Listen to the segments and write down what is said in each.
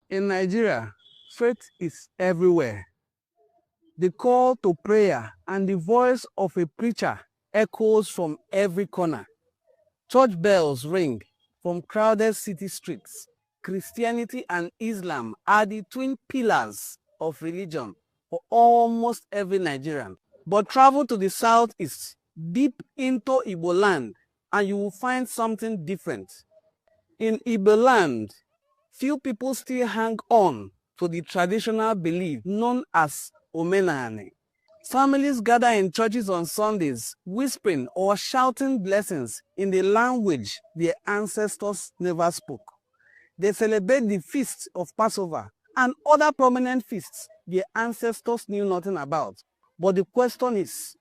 In Nigeria, faith is everywhere. The call to prayer and the voice of a preacher echoes from every corner. Church bells ring from crowded city streets. Christianity and Islam are the twin pillars of religion for almost every Nigerian. But travel to the southeast, deep into Igbo land, and you will find something different. In Igbo land, few people still hang on to the traditional belief known as omenani. Families gather in churches on Sundays, whispering or shouting blessings in the language their ancestors never spoke. They celebrate the feast of Passover and other prominent feasts their ancestors knew nothing about. But the question is,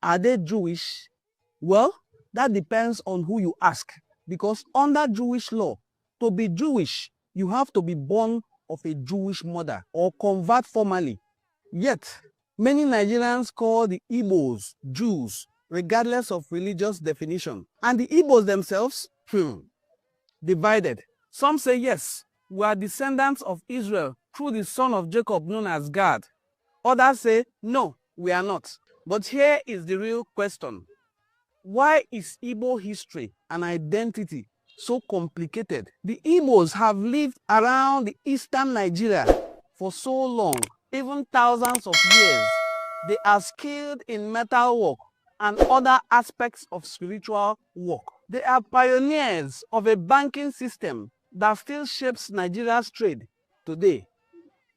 are they Jewish? Well, that depends on who you ask, because under Jewish law, to be Jewish, you have to be born of a Jewish mother or convert formally. Yet, many Nigerians call the Igbos Jews, regardless of religious definition. And the Igbos themselves, divided. Some say yes, we are descendants of Israel through the son of Jacob known as God. Others say no, we are not. But here is the real question. Why is Igbo history and identity so complicated? The Igbos have lived around the eastern Nigeria for so long, even thousands of years. They are skilled in metal work and other aspects of spiritual work. They are pioneers of a banking system that still shapes Nigeria's trade today.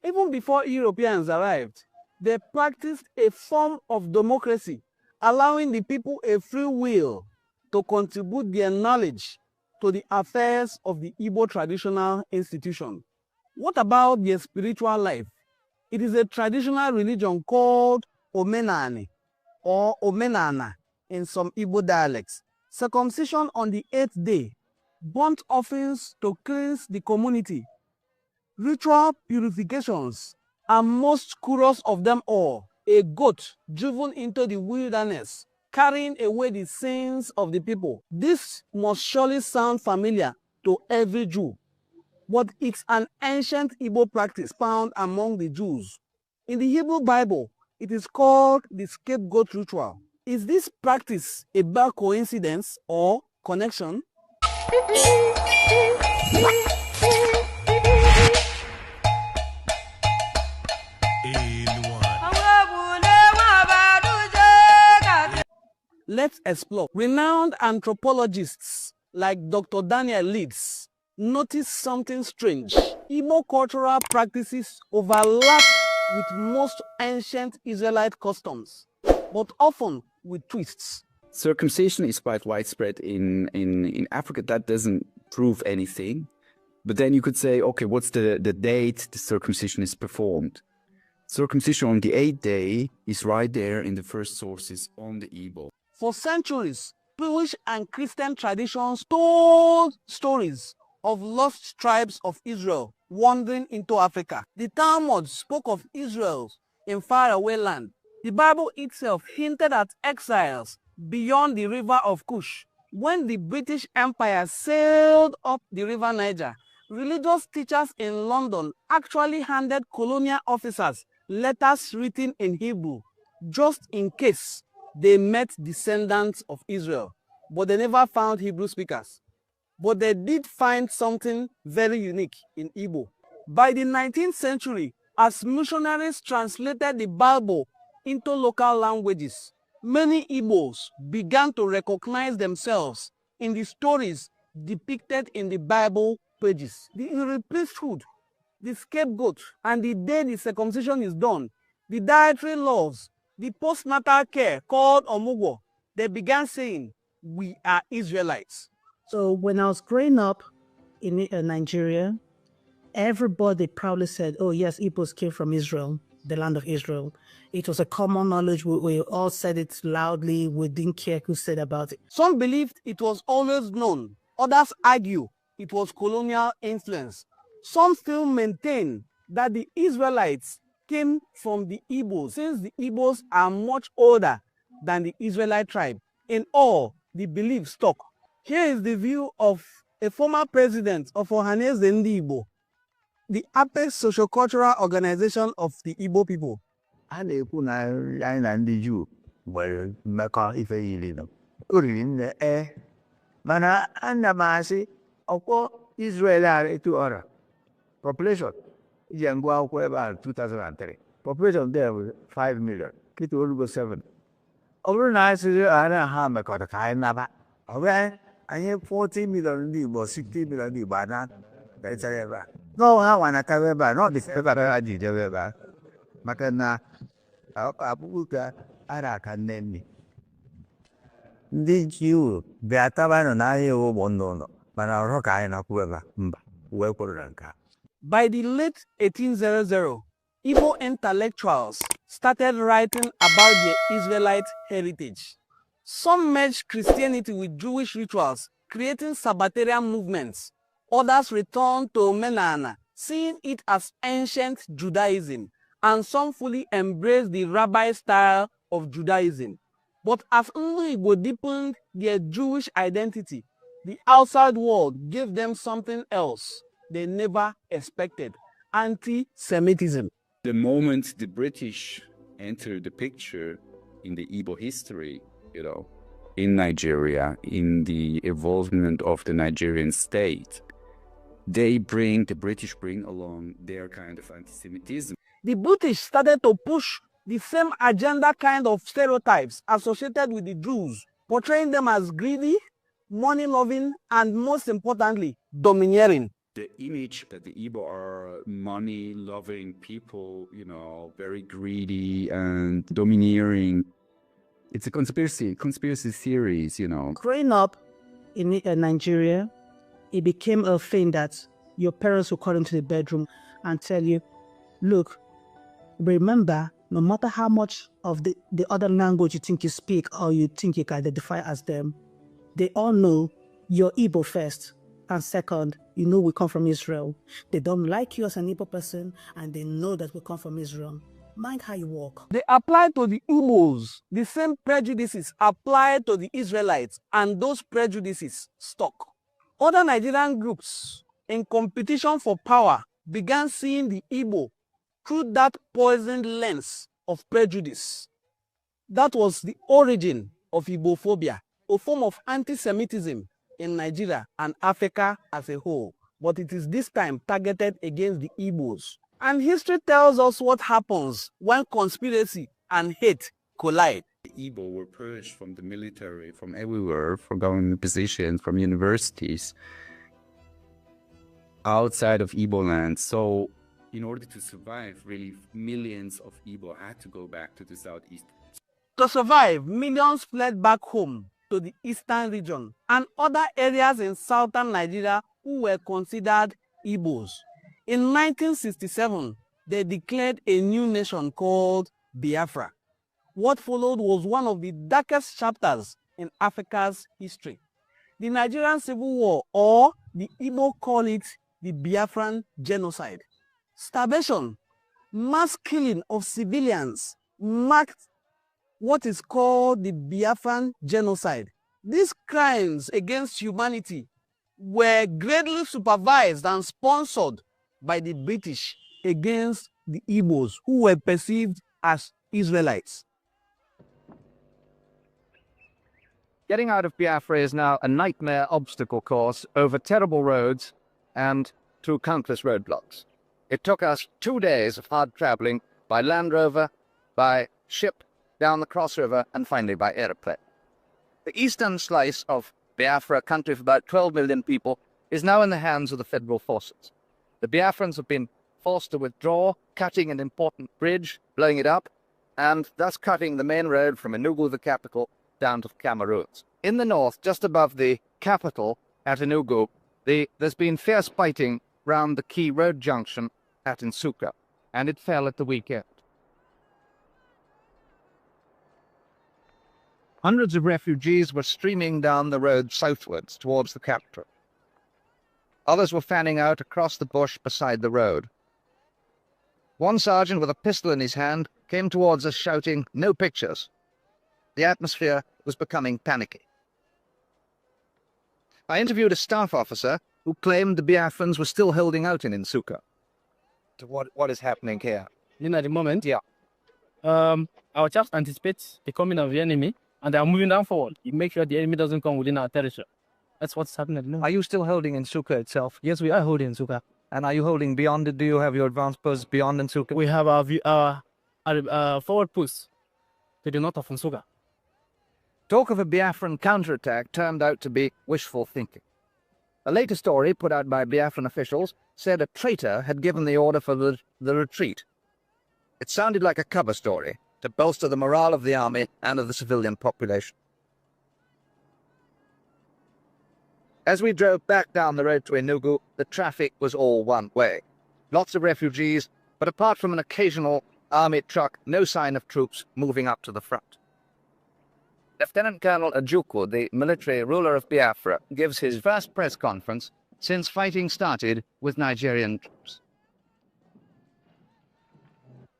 Even before Europeans arrived, they practiced a form of democracy, allowing the people a free will to contribute their knowledge to the affairs of the Igbo traditional institution. What about their spiritual life? It is a traditional religion called omenani or omenana in some Igbo dialects. Circumcision on the 8th day, burnt offerings to cleanse the community, ritual purifications, and most curious of them all, a goat driven into the wilderness, carrying away the sins of the people. This must surely sound familiar to every Jew, but it's an ancient Igbo practice found among the Jews. In the Hebrew Bible, it is called the scapegoat ritual. Is this practice a bare coincidence or connection? Let's explore. Renowned anthropologists like Dr. Daniel Leeds noticed something strange. Igbo cultural practices overlap with most ancient Israelite customs, but often with twists. Circumcision is quite widespread in Africa. That doesn't prove anything. But then you could say, okay, what's the date the circumcision is performed? Circumcision on the 8th day is right there in the first sources on the Igbo. For centuries, Jewish and Christian traditions told stories of lost tribes of Israel wandering into Africa. The Talmud spoke of Israel in faraway land. The Bible itself hinted at exiles beyond the river of Cush. When the British Empire sailed up the river Niger, religious teachers in London actually handed colonial officers letters written in Hebrew, just in case they met descendants of Israel, but they never found Hebrew speakers. But they did find something very unique in Igbo. By the 19th century, as missionaries translated the Bible into local languages, many Igbos began to recognize themselves in the stories depicted in the Bible pages. The Iri priesthood, the scapegoat, and the day the circumcision is done, the dietary laws, the postnatal care called Omugwo, they began saying, we are Israelites. So when I was growing up in Nigeria, everybody proudly said, oh yes, Igbos came from Israel, the land of Israel. It was a common knowledge. We all said it loudly. We didn't care who said about it. Some believed it was always known. Others argue it was colonial influence. Some still maintain that the Israelites came from the Igbos, since the Igbos are much older than the Israelite tribe. In all, the belief stuck. Here is the view of a former president of Ohaneze Ndi Igbo. the apex sociocultural organization of the Igbo people. A na-ekwu na anyị na ndị Juu nwere mmekọ ife yiri nọ. O riri nne mana ana m asị ọkwọ Israel a etu ọra population iji ngwa akwụkwọ ebe a 2003 population there was 5 million kịta olugo 7. Ọ bụrụ na anyị sịrị ana ha mekọta ka anyị naba ọ bụ anyị 40 million ndị Igbo 60 million ndị Igbo ana ga-echere ebe a n'ọnwa ha nwa na-akawa ebe a n'ọdịs ebe a ha ji jebe ebe a maka na abụghị ka ara aka nne nne ndị Juu bịa tabanụ n'ahịa iwu ụgbọ ndụ ụlọ mana ọrụ ka anyị na-akwụ ebe mba wee kwuru na nke a. By the late 1800s, Igbo intellectuals started writing about their Israelite heritage. Some merged Christianity with Jewish rituals, creating Sabbatarian movements. Others returned to Menana, seeing it as ancient Judaism, and some fully embraced the rabbi style of Judaism. But as Igbo deepened their Jewish identity, the outside world gave them something else they never expected: anti-Semitism. The moment the British entered the picture in the Igbo history, in Nigeria, in the evolvement of the Nigerian state, the British bring along their kind of anti-Semitism. The British started to push the same agenda kind of stereotypes associated with the Jews, portraying them as greedy, money-loving, and most importantly, domineering. The image that the Igbo are money-loving people, very greedy and domineering. It's a conspiracy theories, Growing up in Nigeria, it became a thing that your parents will call into the bedroom and tell you, look, remember, no matter how much of the other language you think you speak or you think you can identify as them, they all know you're Igbo first. And second, we come from Israel. They don't like you as an Igbo person, and they know that we come from Israel. Mind how you walk. They apply to the Igbos the same prejudices applied to the Israelites, and those prejudices stuck. Other Nigerian groups in competition for power began seeing the Igbo through that poisoned lens of prejudice. That was the origin of Igbo-phobia, a form of anti-Semitism in Nigeria and Africa as a whole, but it is this time targeted against the Igbos. And history tells us what happens when conspiracy and hate collide. The Igbo were purged from the military, from everywhere, from government positions, from universities, outside of Igbo land. So in order to survive, really, millions of Igbo had to go back to the southeast. To survive, millions fled back home to the eastern region and other areas in southern Nigeria who were considered Igbos. In 1967, they declared a new nation called Biafra. What followed was one of the darkest chapters in Africa's history. The Nigerian Civil War, or the Igbo call it the Biafran genocide. Starvation, mass killing of civilians marked what is called the Biafran genocide. These crimes against humanity were greatly supervised and sponsored by the British against the Igbos, who were perceived as Israelites. Getting out of Biafra is now a nightmare obstacle course over terrible roads and through countless roadblocks. It took us 2 days of hard traveling by Land Rover, by ship, down the Cross River, and finally by airplane. The eastern slice of Biafra, a country of about 12 million people, is now in the hands of the federal forces. The Biafrans have been forced to withdraw, cutting an important bridge, blowing it up, and thus cutting the main road from Enugu, the capital, down to the Cameroons. In the north, just above the capital at Enugu, there's been fierce fighting round the key road junction at Nsukka, and it fell at the weekend. Hundreds of refugees were streaming down the road southwards towards the capital. Others were fanning out across the bush beside the road. One sergeant with a pistol in his hand came towards us shouting, "No pictures." The atmosphere was becoming panicky. I interviewed a staff officer who claimed the Biafrans were still holding out in Nsukka. what is happening here. At the moment, Yeah. our chaps anticipate the coming of the enemy, and they are moving down forward. You make sure the enemy doesn't come within our territory. That's what's happening at the moment. Are you still holding in Nsuka itself? Yes, we are holding Nsuka. And are you holding beyond it? Do you have your advanced posts beyond Nsuka? We have our forward push to the north of Nsuka. Talk of a Biafran counterattack turned out to be wishful thinking. A later story put out by Biafran officials said a traitor had given the order for the retreat. It sounded like a cover story to bolster the morale of the army and of the civilian population. As we drove back down the road to Enugu, the traffic was all one way. Lots of refugees, but apart from an occasional army truck, no sign of troops moving up to the front. Lieutenant Colonel Ojukwu, the military ruler of Biafra, gives his first press conference since fighting started with Nigerian troops.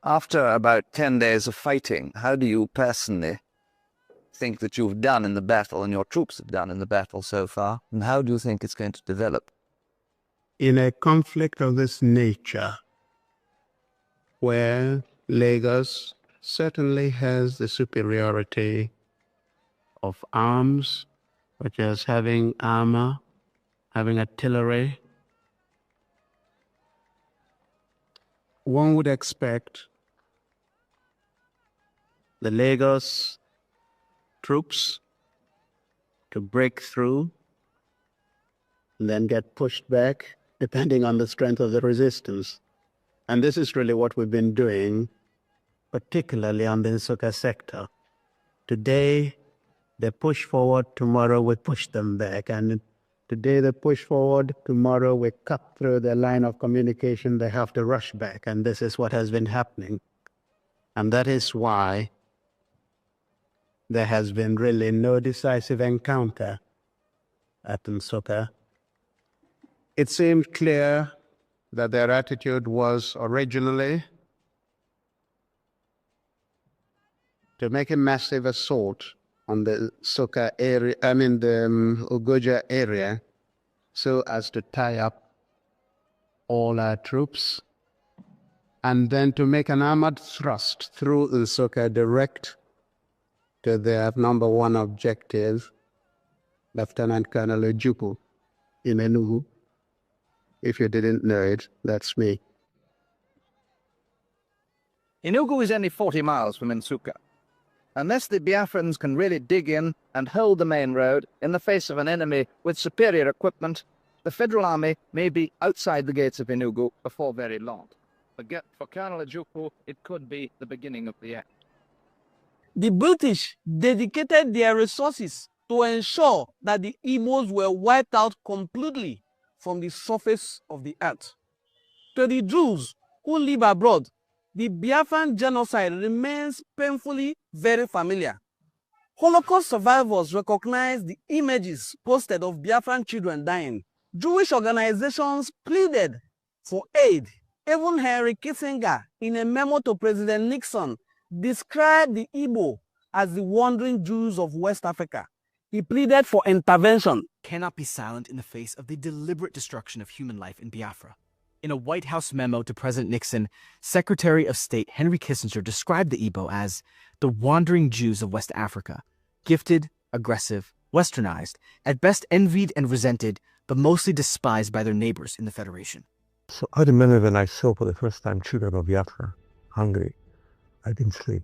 After about 10 days of fighting, how do you personally think that you've done in the battle and your troops have done in the battle so far? And how do you think it's going to develop? In a conflict of this nature, where Lagos certainly has the superiority of arms, such as having armor, having artillery, one would expect the Lagos troops to break through and then get pushed back, depending on the strength of the resistance. And this is really what we've been doing, particularly on the Nsukka sector. Today, they push forward, tomorrow we push them back. And today they push forward, tomorrow we cut through their line of communication, they have to rush back. And this is what has been happening. And that is why there has been really no decisive encounter at Nsukka. It seemed clear that their attitude was originally to make a massive assault on the Nsukka area, the Ugoja area, so as to tie up all our troops, and then to make an armored thrust through Nsukka direct to their number one objective, Lieutenant Colonel Ojukwu in Enugu. If you didn't know it, that's me. Enugu is only 40 miles from Nsukka. Unless the Biafrans can really dig in and hold the main road in the face of an enemy with superior equipment, the Federal Army may be outside the gates of Enugu before very long. But for Colonel Ojukwu, it could be the beginning of the end. The British dedicated their resources to ensure that the Igbos were wiped out completely from the surface of the earth. To the Jews who live abroad, the Biafran genocide remains painfully very familiar. Holocaust survivors recognize the images posted of Biafran children dying. Jewish organizations pleaded for aid. Even Henry Kissinger, in a memo to President Nixon, described the Igbo as the wandering Jews of West Africa. He pleaded for intervention. Cannot be silent in the face of the deliberate destruction of human life in Biafra. In a White House memo to President Nixon, Secretary of State Henry Kissinger described the Igbo as the wandering Jews of West Africa, gifted, aggressive, westernized, at best envied and resented, but mostly despised by their neighbors in the Federation. So I remember when I saw for the first time children of Biafra hungry, I didn't sleep.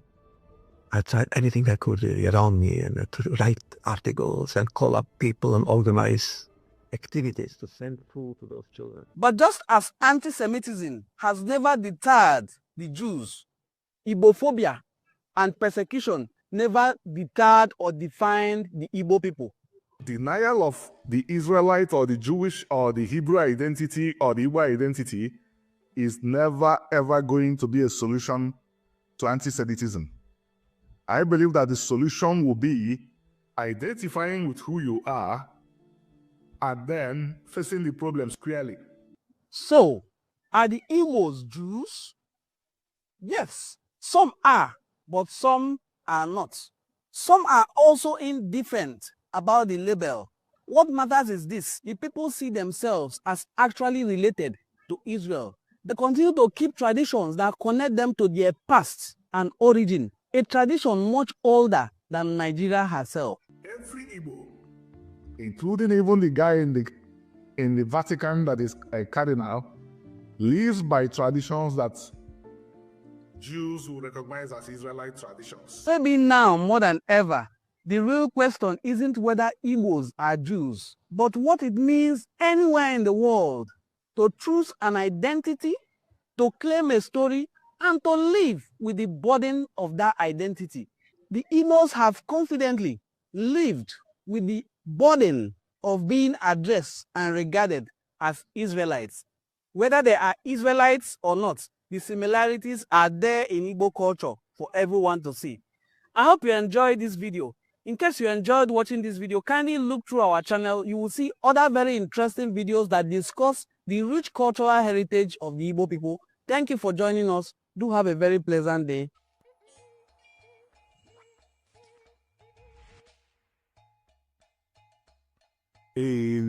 I tried anything I could around me and to write articles and call up people and organize activities to send food to those children. But just as anti-Semitism has never deterred the Jews, Igbo-phobia and persecution never deterred or defined the Igbo people. Denial of the Israelite or the Jewish or the Hebrew identity or the Igbo identity is never ever going to be a solution to anti-Semitism. I believe that the solution will be identifying with who you are and then facing the problems clearly. So, are the Igbos Jews? Yes, some are, but some are not. Some are also indifferent about the label. What matters is this: the people see themselves as actually related to Israel. They continue to keep traditions that connect them to their past and origin, a tradition much older than Nigeria herself. Every Igbo, including even the guy in the Vatican that is a cardinal, lives by traditions that Jews will recognize as Israelite traditions. Maybe now more than ever, the real question isn't whether Igbos are Jews, but what it means anywhere in the world to choose an identity, to claim a story, and to live with the burden of that identity. The Igbos have confidently lived with the burden of being addressed and regarded as Israelites. Whether they are Israelites or not, the similarities are there in Igbo culture for everyone to see. I hope you enjoyed this video. In case you enjoyed watching this video, kindly look through our channel. You will see other very interesting videos that discuss the rich cultural heritage of the Igbo people. Thank you for joining us. Do have a very pleasant day. Hey,